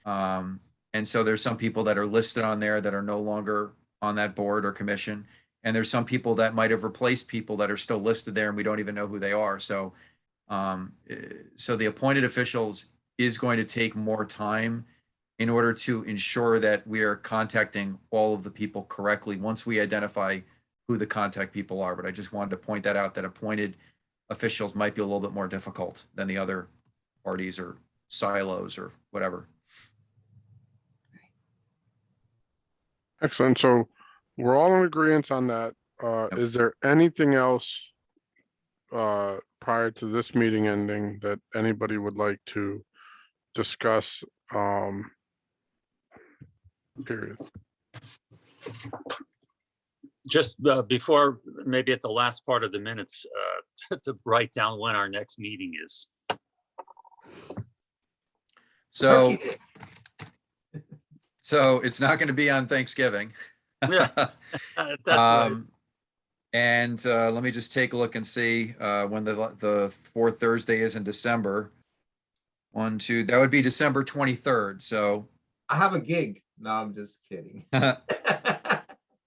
And so there's some people that are listed on there that are no longer on that board or commission. And there's some people that might have replaced people that are still listed there and we don't even know who they are. So the appointed officials is going to take more time in order to ensure that we are contacting all of the people correctly once we identify who the contact people are. But I just wanted to point that out, that appointed officials might be a little bit more difficult than the other parties or silos or whatever. Excellent. So we're all in agreement on that. Yep. Is there anything else prior to this meeting ending that anybody would like to discuss? Period. Just before, maybe at the last part of the minutes, to write down when our next meeting is. So it's not going to be on Thanksgiving. Yeah, that's right. And let me just take a look and see when the fourth Thursday is in December. That would be December 23rd. So I have a gig. No, I'm just kidding.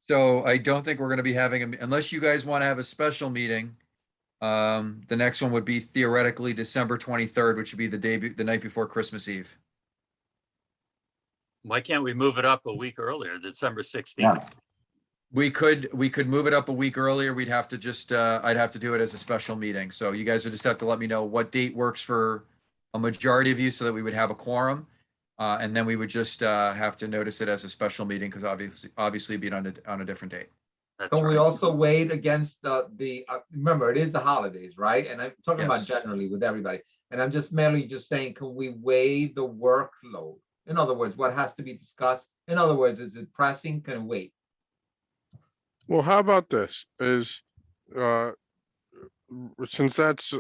so I don't think we're going to be having unless you guys want to have a special meeting. The next one would be theoretically December 23rd, which would be the night before Christmas Eve. Why can't we move it up a week earlier, December 16th? Yeah. We could move it up a week earlier. We'd have to just I'd have to do it as a special meeting. So you guys would just have to let me know what date works for a majority of you so that we would have a quorum. And then we would just have to notice it as a special meeting because obviously it'd be on a different date. That's Can we right. also wait against the remember, it is the holidays, right? And I'm talking about Yes. generally with everybody. And I'm just merely just saying, can we weigh the workload? In other words, what has to be discussed? In other words, is it pressing? Can it wait? Well, how about this is, since that's,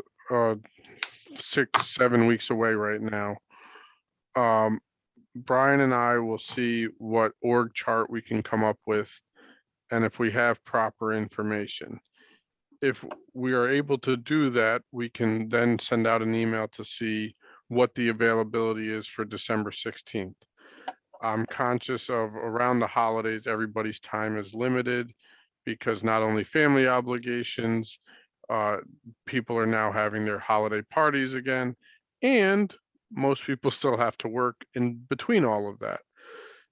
6, 7 weeks away right now. Brian and I will see what org chart we can come up with. And if we have proper information. If we are able to do that, we can then send out an email to see what the availability is for December 16th. I'm conscious of around the holidays, everybody's time is limited because not only family obligations, people are now having their holiday parties again, and most people still have to work in between all of that.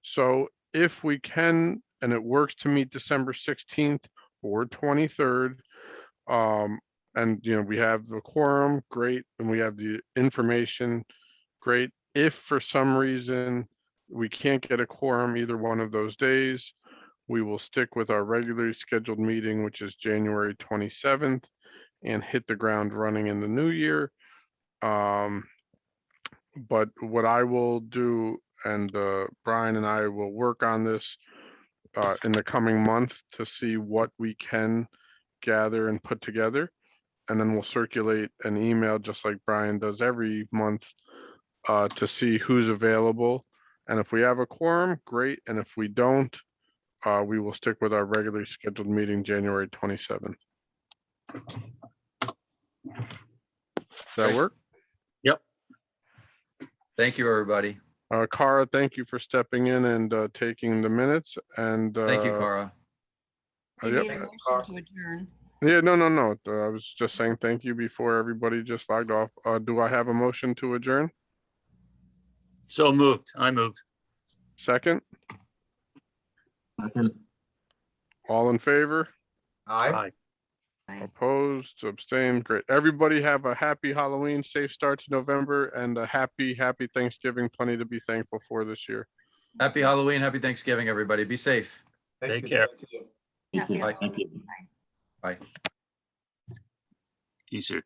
So if we can, and it works to meet December 16th or 23rd, and we have the quorum, great, and we have the information, great. If for some reason we can't get a quorum either one of those days, we will stick with our regularly scheduled meeting, which is January 27th, and hit the ground running in the new year. But what I will do, and Brian and I will work on this in the coming month to see what we can gather and put together. And then we'll circulate an email just like Brian does every month to see who's available. And if we have a quorum, great. And if we don't, we will stick with our regularly scheduled meeting, January 27th. Does that work? Yep. Thank you, everybody. Cara, thank you for stepping in and taking the minutes. And Thank you, Cara. We yep. need a motion to adjourn. Yeah, no. I was just saying thank you before everybody just logged off. Do I have a motion to adjourn? So moved. I moved. Second, Second. all in favor? Aye. Aye. Aye. Opposed, abstained, great. Everybody have a happy Halloween, safe start to November, and a happy Thanksgiving. Plenty to be thankful for this year. Happy Halloween, happy Thanksgiving, everybody. Be safe. Thank Take you, care. thank you. Thank you. Happy Thank you. Bye. Easier.